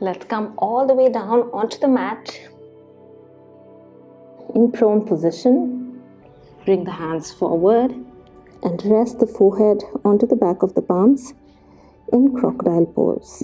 Let's come all the way down onto the mat in prone position. Bring the hands forward and rest the forehead onto the back of the palms in crocodile pose.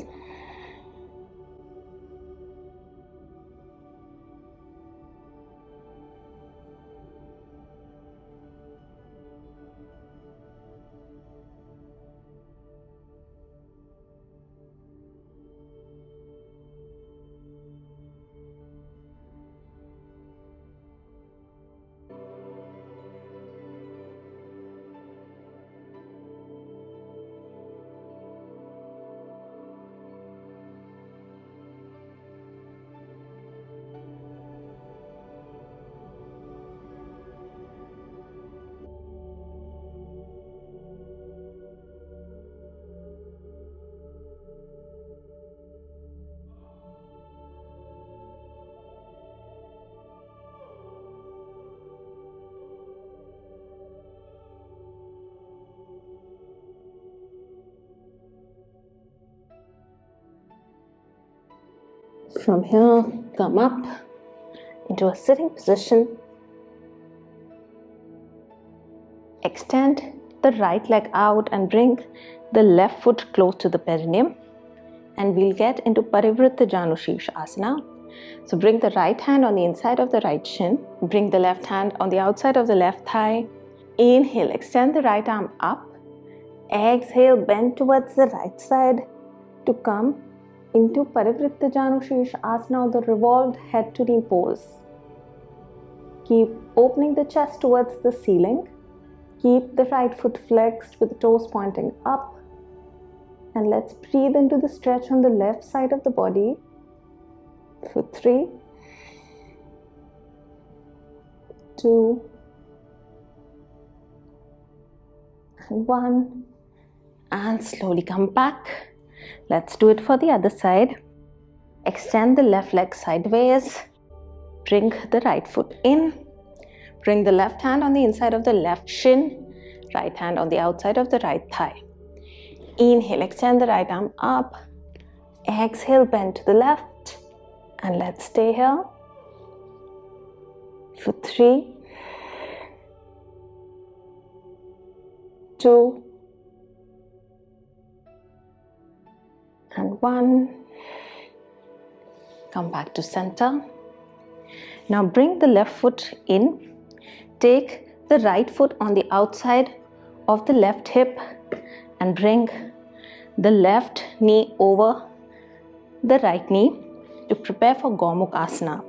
From here, come up into a sitting position. Extend the right leg out and bring the left foot close to the perineum. And we'll get into Parivritta Janu sirsasana. So bring the right hand on the inside of the right shin. Bring the left hand on the outside of the left thigh. Inhale, extend the right arm up. Exhale, bend towards the right side to come into Parivritta Janu sirsasana, the revolved head to knee pose. Keep opening the chest towards the ceiling. Keep the right foot flexed with the toes pointing up. And let's breathe into the stretch on the left side of the body for 3, 2, and 1. And slowly come back. Let's do it for the other side. Extend the left leg sideways. Bring the right foot in. Bring the left hand on the inside of the left shin. Right hand on the outside of the right thigh. Inhale, extend the right arm up. Exhale, bend to the left. And let's stay here for 3, 2, and 1. Come back to center. Now bring the left foot in. Take the right foot on the outside of the left hip and bring the left knee over the right knee to prepare for Gomukhasana.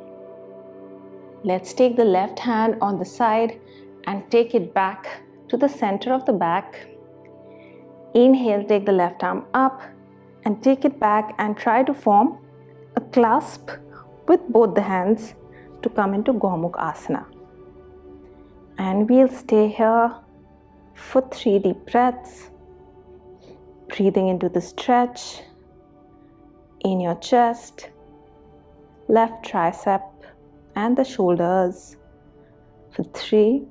Let's take the left hand on the side and take it back to the center of the back. Inhale, take the left arm up and take it back and try to form a clasp with both the hands to come into Gomukhasana. And we'll stay here for 3 deep breaths. Breathing into the stretch in your chest, left tricep and the shoulders for 3,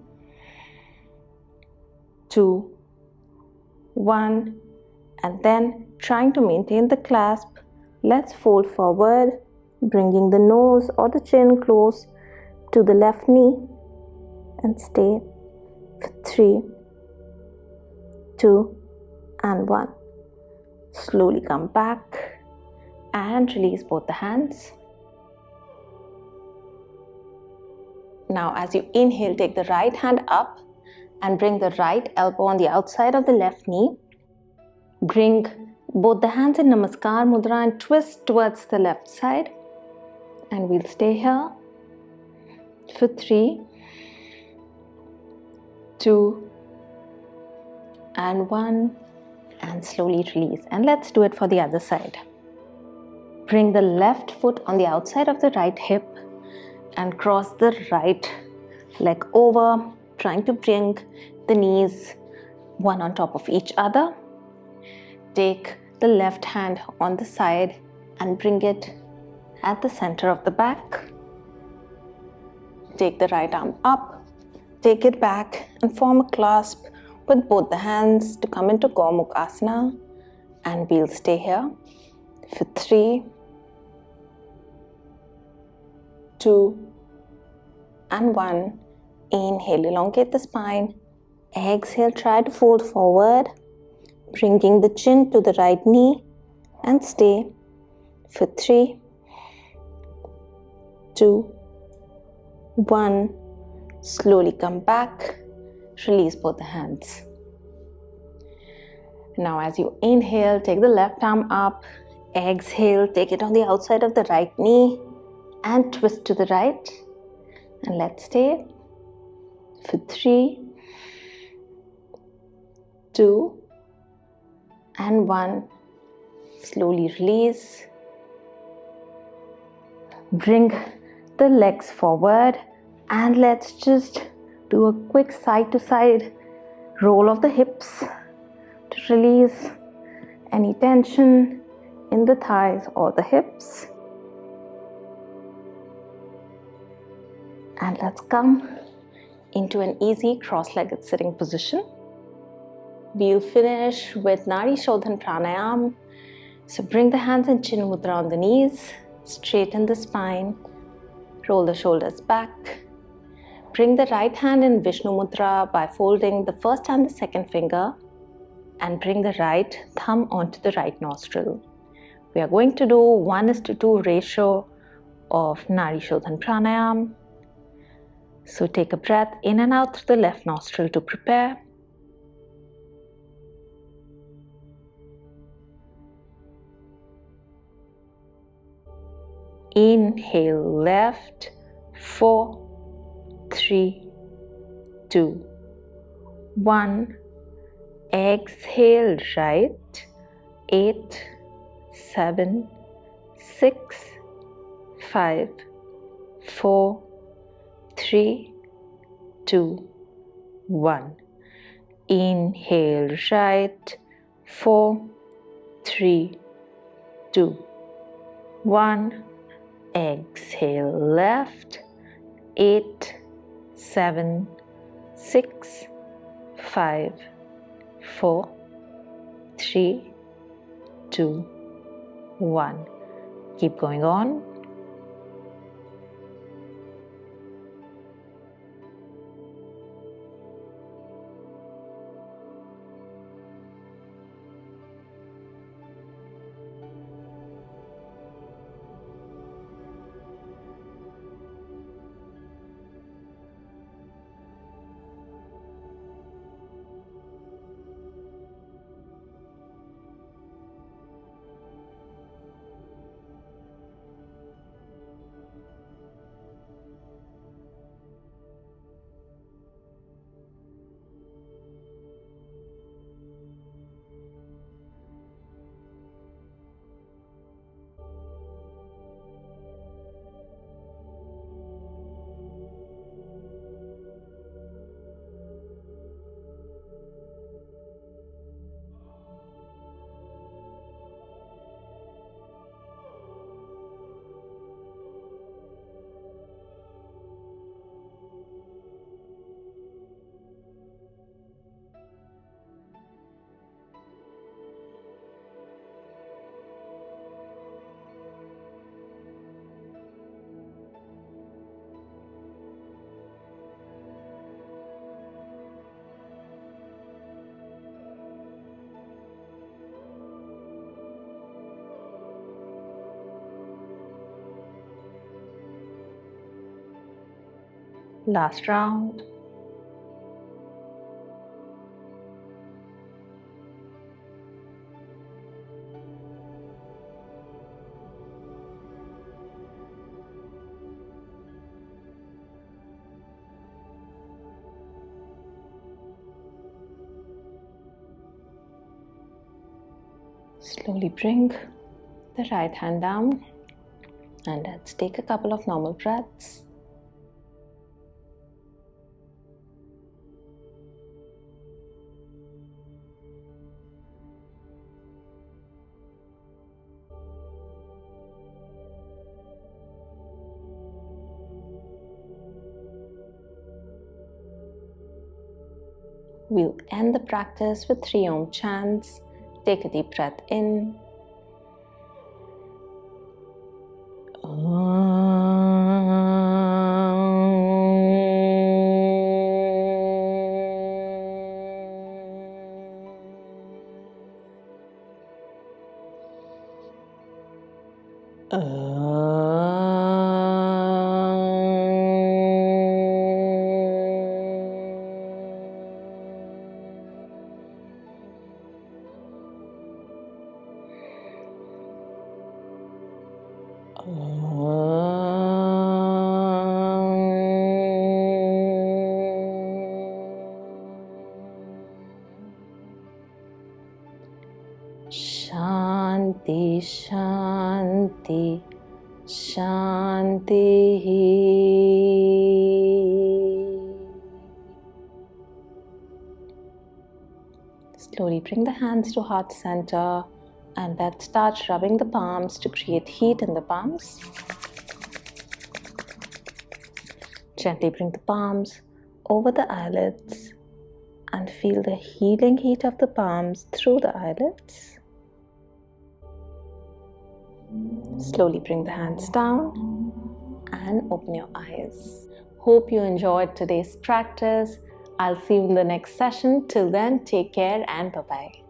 2, 1. And then trying to maintain the clasp, let's fold forward, bringing the nose or the chin close to the left knee and stay for 3, 2, and 1. Slowly come back and release both the hands. Now as you inhale, take the right hand up and bring the right elbow on the outside of the left knee. Bring both the hands in Namaskar mudra and twist towards the left side. And we'll stay here for 3, 2, and 1. And slowly release. And let's do it for the other side. Bring the left foot on the outside of the right hip and cross the right leg over, trying to bring the knees one on top of each other. Take the left hand on the side and bring it at the center of the back. Take the right arm up, take it back and form a clasp with both the hands to come into Gomukhasana. And we'll stay here for 3, 2, and 1. Inhale, elongate the spine. Exhale, try to fold forward, bringing the chin to the right knee, and stay for 3, 2, 1. Slowly come back, release both the hands. Now as you inhale, take the left arm up. Exhale, take it on the outside of the right knee and twist to the right. And let's stay for 3, 2, and 1. Slowly release. Bring the legs forward and let's just do a quick side to side roll of the hips to release any tension in the thighs or the hips. And let's come into an easy cross-legged sitting position. We'll finish with Nadi Shodhan Pranayama. So bring the hands in chin mudra on the knees, straighten the spine, roll the shoulders back. Bring the right hand in Vishnu Mudra by folding the first and the second finger and bring the right thumb onto the right nostril. We are going to do 1:2 ratio of Nadi Shodhan Pranayama. So take a breath in and out through the left nostril to prepare. Inhale left, 4, 3, 2, 1. Exhale right, 8, 7, 6, 5, 4, 3, 2, 1. Inhale right, 4, 3, 2, 1. Exhale left, 8, 7, 6, 5, 4, 3, 2, 1. Keep going on. Last round. Slowly bring the right hand down and let's take a couple of normal breaths. We'll end the practice with 3 Om chants. Take a deep breath in. Om. Shanti, Shanti, Shanti. Slowly bring the hands to heart center and let's start rubbing the palms to create heat in the palms. Gently bring the palms over the eyelids and feel the healing heat of the palms through the eyelids. Slowly bring the hands down and open your eyes. Hope you enjoyed today's practice. I'll see you in the next session. Till then, take care and bye-bye.